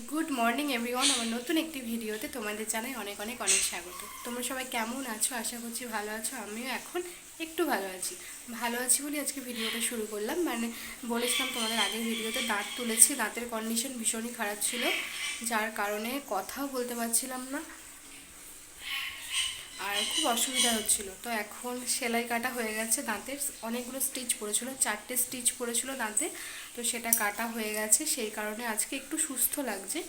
Good morning everyone. আমার নতুন একটি ভিডিওতে তোমাদের জানাই অনেক অনেক অনেক স্বাগত। তোমরা সবাই কেমন আছো? আশা করছি ভালো আছো। আমিও এখন একটু ভালো আছি বলে আজকে ভিডিওটা শুরু করলাম। বলেছিলাম তোমাদের আগের ভিডিওতে দাঁত তুলেছি, দাঁতের কন্ডিশন ভীষণই খারাপ ছিল, যার কারণে কথাও বলতে পারছিলাম না আর খুব অসুবিধা হচ্ছিল। তো এখন সেলাই কাটা হয়ে গেছে, দাঁতের অনেকগুলো স্টিচ পড়েছিল, 4টে স্টিচ পড়েছিল দাঁতে, তো সেটা কাটা হয়ে গেছে। সেই কারণে আজকে একটু সুস্থ লাগছে।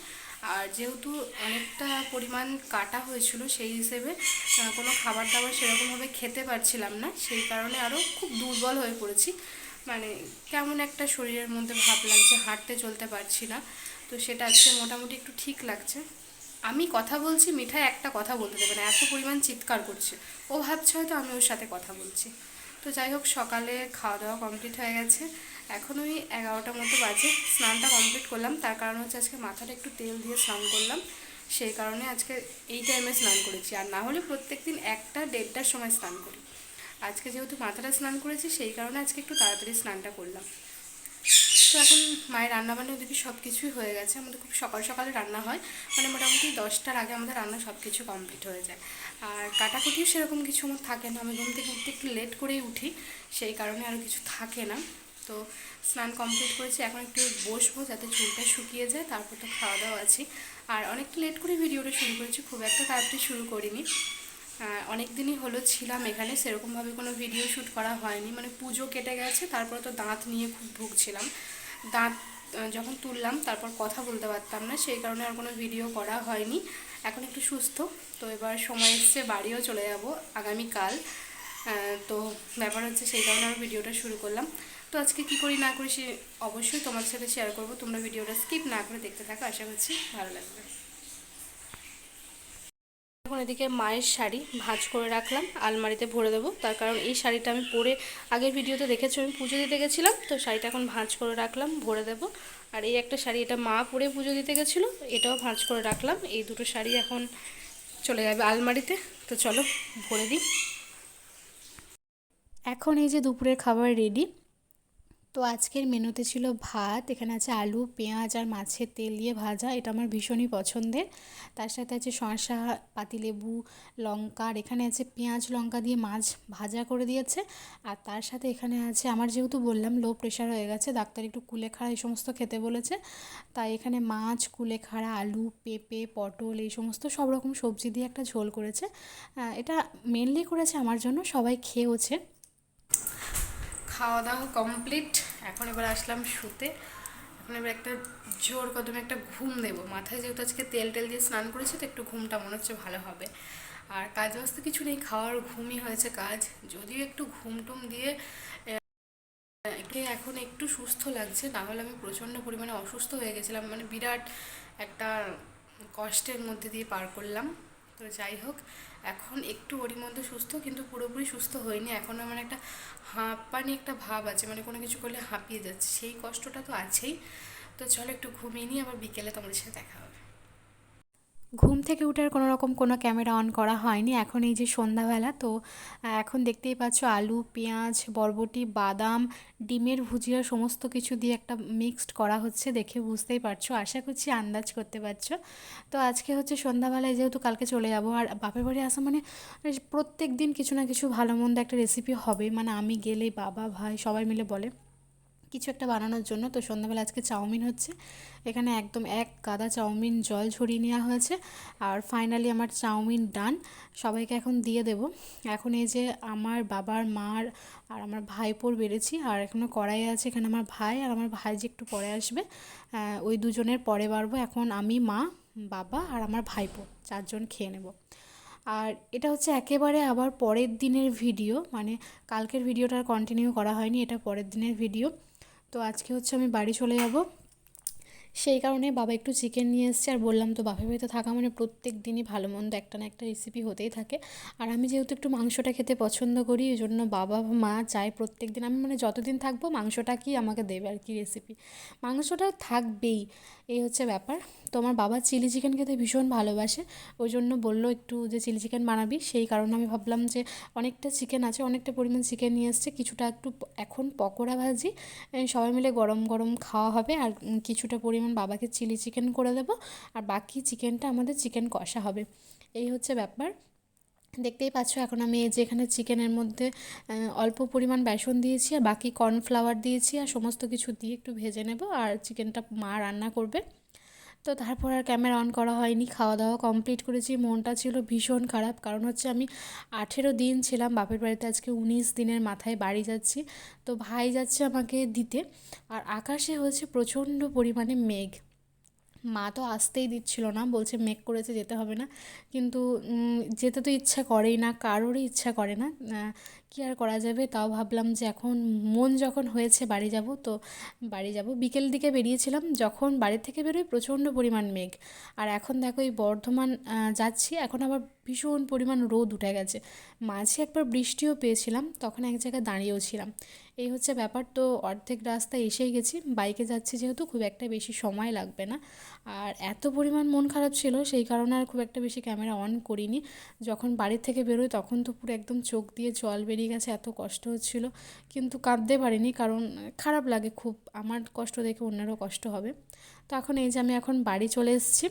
আর যেহেতু অনেকটা পরিমাণ কাটা হয়েছিল, সেই হিসেবে কোনো খাবার দাবার সেরকমভাবে খেতে পারছিলাম না, সেই কারণে আরও খুব দুর্বল হয়ে পড়েছি। মানে কেমন একটা শরীরের মধ্যে ভাব লাগছে, হাঁটতে চলতে পারছি না। তো সেটা আজকে মোটামুটি একটু ঠিক লাগছে। আমি কথা বলছি, মিঠাই একটা কথা বলতে দেবে না, এত পরিমাণ চিৎকার করছে। ও ভাবছে হয়তো আমি ওর সাথে কথা বলছি। তো যাই হোক, সকালে খাওয়া দাওয়া কমপ্লিট হয়ে গেছে। এখন ওই 11টার মতো বাজে। স্নানটা কমপ্লিট করলাম, তার কারণ হচ্ছে আজকে মাথাটা একটু তেল দিয়ে স্নান করলাম, সেই কারণে আজকে এই টাইমে স্নান করেছি। আর না হলে প্রত্যেক দিন 1টা 1:30টার সময় স্নান করি। আজকে যেহেতু মাথাটা স্নান করেছি, সেই কারণে আজকে একটু তাড়াতাড়ি স্নানটা করলাম। তো এখন মায়ের রান্নাবান্না ওদিকে সব কিছুই হয়ে গেছে। আমাদের খুব সকাল সকালে রান্না হয়, মোটামুটি 10টার আগে আমাদের রান্না সব কিছু কমপ্লিট হয়ে যায়। আর কাটাকুটিও সেরকম কিছু আমার থাকে না, আমি ঘুম থেকে উঠতে একটু লেট করেই উঠি, সেই কারণে আরও কিছু থাকে না। তো স্নান কমপ্লিট করেছি, এখন একটু বসবো যাতে চুলটা শুকিয়ে যায়, তারপর তো খাওয়া দাওয়া আছে। আর অনেকটা লেট করে ভিডিওটা শুরু করেছি, খুব একটা তাড়াতাড়ি শুরু করিনি। অনেক দিনই হলো ছিলাম এখানে, সেরকমভাবে কোনো ভিডিও শ্যুট করা হয়নি। পুজো কেটে গেছে, তারপরে তো দাঁত নিয়ে খুব ভুগছিলাম। দাঁত যখন তুললাম তারপর কথা বলতে পারতাম না, সেই কারণে আর কোনো ভিডিও করা হয়নি। এখন একটু সুস্থ, তো এবার সময় এসছে বাড়িও চলে যাব আগামীকাল। তো ব্যাপার হচ্ছে সেই কারণে আমি ভিডিওটা শুরু করলাম। তো আজকে কী করি না করি সে অবশ্যই তোমার সাথে শেয়ার করব। তোমরা ভিডিওটা স্কিপ না করে দেখতে থাকো, আশা করছি ভালো লাগবে। এখন এদিকে মায়ের শাড়ি ভাঁজ করে রাখলাম, আলমারিতে ভরে দেবো। তার কারণ এই শাড়িটা আমি পরে, আগের ভিডিওতে দেখেছো আমি পুজো দিতে গেছিলাম, তো শাড়িটা এখন ভাঁজ করে রাখলাম, ভরে দেবো। আর এই একটা শাড়ি, এটা মা পরে পুজো দিতে গেছিলো, এটাও ভাঁজ করে রাখলাম। এই দুটো শাড়ি এখন চলে যাবে আলমারিতে। তো চলো ভরে দিই। এখন এই যে দুপুরের খাবার রেডি। তো আজকের মেনুতে ছিল ভাত, এখানে আছে আলু পেঁয়াজ আর মাছের তেল দিয়ে ভাজা, এটা আমার ভীষণই পছন্দের। তার সাথে আছে শসা, পাতিলেবু, লঙ্কা, আর এখানে আছে পেঁয়াজ লঙ্কা দিয়ে মাছ ভাজা করে দিয়েছে। আর তার সাথে এখানে আছে, আমার যেহেতু বললাম লো প্রেশার হয়ে গেছে, ডাক্তার একটু কুলেখাড়া এই সমস্ত খেতে বলেছে, তাই এখানে মাছ, কুলেখাড়া, আলু, পেঁপে, পটল এই সমস্ত সব রকম সবজি দিয়ে একটা ঝোল করেছে। এটা মেনলি করেছে আমার জন্য, সবাই খেয়েওছে। খাওয়া দাওয়া কমপ্লিট, এখন এবার আসলাম শুতে। এখন এবার একটা জোর কদমে একটা ঘুম দেবো। মাথায় যেহেতু আজকে তেল টেল দিয়ে স্নান করেছি, তো একটু ঘুমটা মনে হচ্ছে ভালো হবে। আর কাজ বাস্তে কিছু নেই, খাওয়ার ঘুমই হয়েছে কাজ। যদিও একটু ঘুম টুম দিয়ে একে এখন একটু সুস্থ লাগছে, না হলে আমি প্রচণ্ড পরিমাণে অসুস্থ হয়ে গেছিলাম। বিরাট একটা কষ্টের মধ্যে দিয়ে পার করলাম। তো যাই হোক, এখন একটু ওরই মধ্যে সুস্থ, কিন্তু পুরোপুরি সুস্থ হয়নি। এখন আমার একটা হাঁপানি একটা ভাব আছে, কোনো কিছু করলে হাঁপিয়ে যাচ্ছে, সেই কষ্টটা তো আছেই। তো চলো একটু ঘুমিয়ে নিই, আবার বিকেলে তোমাদের সাথে দেখা হবে। ঘুম থেকে উঠে আর কোনো রকম কোনো ক্যামেরা অন করা হয়নি। এখন এই যে সন্ধ্যাবেলা, তো এখন দেখতেই পাচ্ছ আলু পেঁয়াজ বরবটি বাদাম ডিমের ভুজিয়া সমস্ত কিছু দিয়ে একটা মিক্সড করা হচ্ছে, দেখে বুঝতেই পারছো, আশা করছি আন্দাজ করতে পারছো। তো আজকে হচ্ছে সন্ধ্যাবেলায়, যেহেতু কালকে চলে যাব, আর বাপের বাড়ি আসা প্রত্যেক দিন কিছু না কিছু ভালো মন্দ একটা রেসিপি হবে। আমি গেলেই বাবা ভাই সবাই মিলে বলে কিছু একটা বানানোর জন্য। তো সন্ধ্যাবেলা আজকে চাউমিন হচ্ছে, এখানে একদম এক গাদা চাউমিন জল ঝরিয়ে নেওয়া হয়েছে। আর ফাইনালি আমার চাউমিন ডান, সবাইকে এখন দিয়ে দেব। এখন এই যে আমার বাবার মার আর আমার ভাইপোর বেড়েছি, আর এখনও কড়াই আছে, এখানে আমার ভাই আর আমার ভাই যে একটু পরে আসবে, ওই দুজনের পরে বাড়বো। এখন আমি, মা, বাবা আর আমার ভাইপো 4জন খেয়ে নেব। আর এটা হচ্ছে একেবারে আবার পরের দিনের ভিডিও, কালকের ভিডিওটা আর কন্টিনিউ করা হয়নি, এটা পরের দিনের ভিডিও। তো আজকে হচ্ছে আমি বাড়ি চলে যাব, সেই কারণে বাবা একটু চিকেন নিয়ে এসেছে। আর বললাম তো, বাপের বাড়িতে থাকা প্রত্যেক দিনই ভালো মন্দ একটা না একটা রেসিপি হতেই থাকে। আর আমি যেহেতু একটু মাংসটা খেতে পছন্দ করি, এই জন্য বাবা মা চায় প্রত্যেক দিন আমি যতদিন থাকবো মাংসটা কি আমাকে দেবে আর কি রেসিপি, মাংসটা থাকবেই, এই হচ্ছে ব্যাপার। তো আমার বাবা চিলি চিকেন খেতে ভীষণ ভালোবাসে, ওই জন্য বললো একটু যে চিলি চিকেন বানাবি। সেই কারণে আমি ভাবলাম যে অনেকটা চিকেন আছে, অনেকটা পরিমাণ চিকেন নিয়ে এসছে, কিছুটা একটু এখন পকোড়া ভাজি, সবাই মিলে গরম গরম খাওয়া হবে। আর কিছুটা পরিমাণ বাবাকে চিলি চিকেন করে দেবো, আর বাকি চিকেনটা আমাদের চিকেন কষা হবে। এই হচ্ছে ব্যাপার। দেখতেই পাচ্ছ এখন আমি এই যে এখানে চিকেনের মধ্যে অল্প পরিমাণ বেসন দিয়েছি, আর বাকি কর্নফ্লাওয়ার দিয়েছি, আর সমস্ত কিছু দিয়ে একটু ভেজে নেব। আর চিকেনটা মা রান্না করবে। তো তারপর আর ক্যামেরা অন করা হয়নি, খাওয়া দাওয়া কমপ্লিট করেছি। মনটা ছিল ভীষণ খারাপ, কারণ হচ্ছে আমি 18 দিন ছিলাম বাপের বাড়িতে, আজকে 19 দিনের মাথায় বাড়ি যাচ্ছি। তো ভাই যাচ্ছে আমাকে দিতে, আর আকাশে হচ্ছে প্রচণ্ড পরিমাণে মেঘ। মা তো আসতেই দিচ্ছিল না, বলছে মেঘ করেছে যেতে হবে না। কিন্তু যেতে তো ইচ্ছা করেই না, কারোরই ইচ্ছা করে না। কী আর করা যাবে, তাও ভাবলাম যে এখন মন যখন হয়েছে বাড়ি যাব, তো বাড়ি যাব। বিকেল দিকে বেরিয়েছিলাম, যখন বাড়ি থেকে বেরোই প্রচণ্ড পরিমাণ মেঘ। আর এখন দেখো এই বর্ধমান যাচ্ছি, এখন আবার ভীষণ পরিমাণ রোদ উঠে গেছে। মাঝে একবার বৃষ্টিও পেয়েছিলাম, তখন এক জায়গায় দাঁড়িয়েও ছিলাম। এই হচ্ছে ব্যাপার। তো অর্ধেক রাস্তায় এসেই গেছি, বাইকে যাচ্ছি যেহেতু খুব একটা বেশি সময় লাগবে না। আর এত পরিমাণ মন খারাপ ছিল, সেই কারণে আর খুব একটা বেশি ক্যামেরা অন করিনি। যখন বাড়ি থেকে বেরোই তখন তো পুরো একদম চোখ দিয়ে জল বেরিয়ে গেছে, এত কষ্ট হচ্ছিল। কিন্তু কাঁদতে পারিনি, কারণ খারাপ লাগে খুব, আমার কষ্ট দেখে অন্যেরও কষ্ট হবে। তো এখন এই যে আমি এখন বাড়ি চলে এসেছি,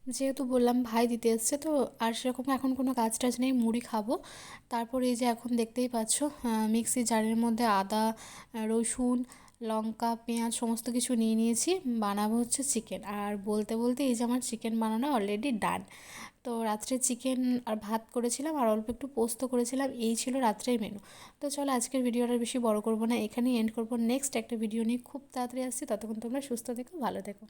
যেহেতু বললাম ভাই দিতে এসছে, তো আর সেরকম এখন কোনো কাজ টাজ নেই, মুড়ি খাবো। তারপর এই যে এখন দেখতেই পাচ্ছ মিক্সি জারের মধ্যে আদা, রসুন, লঙ্কা, পেঁয়াজ সমস্ত কিছু নিয়ে নিয়েছি, বানাবো হচ্ছে চিকেন। আর বলতে বলতে এই যে আমার চিকেন বানানো অলরেডি ডান। তো রাত্রে চিকেন আর ভাত করেছিলাম, আর অল্প একটু পোস্ত করেছিলাম, এই ছিল রাত্রের মেনু। তো চলো আজকের ভিডিওটা বেশি বড় করবো না, এখানেই এন্ড করবো। নেক্সট একটা ভিডিও নিয়ে খুব তাড়াতাড়ি আসছি, ততক্ষণ তোমরা সুস্থ থেকো, ভালো থেকো।